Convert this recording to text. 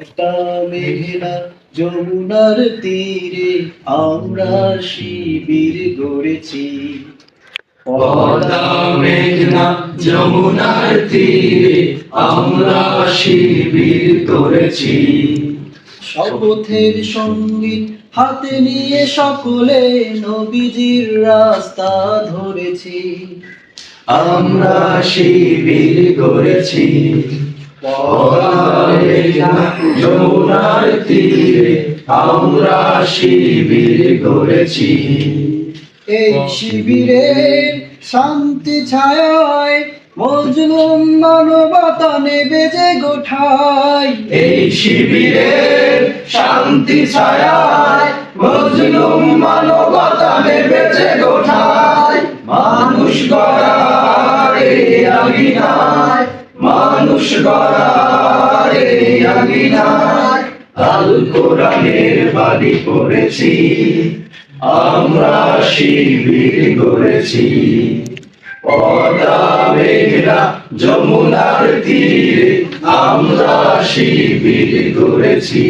পদ্মা মেঘনা যমুনার তীরে আমরা শিবির গড়েছি। পদ্মা মেঘনা যমুনার তীরে আমরা শিবির করেছি। শপথের সঙ্গীত হাতে নিয়ে সকলে নবীজির রাস্তা ধরেছি। আমরা শিবির করেছি। পদ্মা মেঘনা যমুনার তীরে আমরা শিবির করেছি। এই শিবিরের শান্তি ছায়ায় মজলুম মানবতা নেবে যে গোঠায়। এই শিবিরের শান্তি ছায়ায় মজলুম মানবতা নেমেছে গোঠায়। মানুষ গড়ার এই আঙিনায়, মানুষ গড়ার এই আঙিনায় আল কোরআনের বাড়ি করেছি। আমরা শিবির গড়েছি। পদ্মা মেঘনা যমুনার তীরে আমরা শিবির গড়েছি।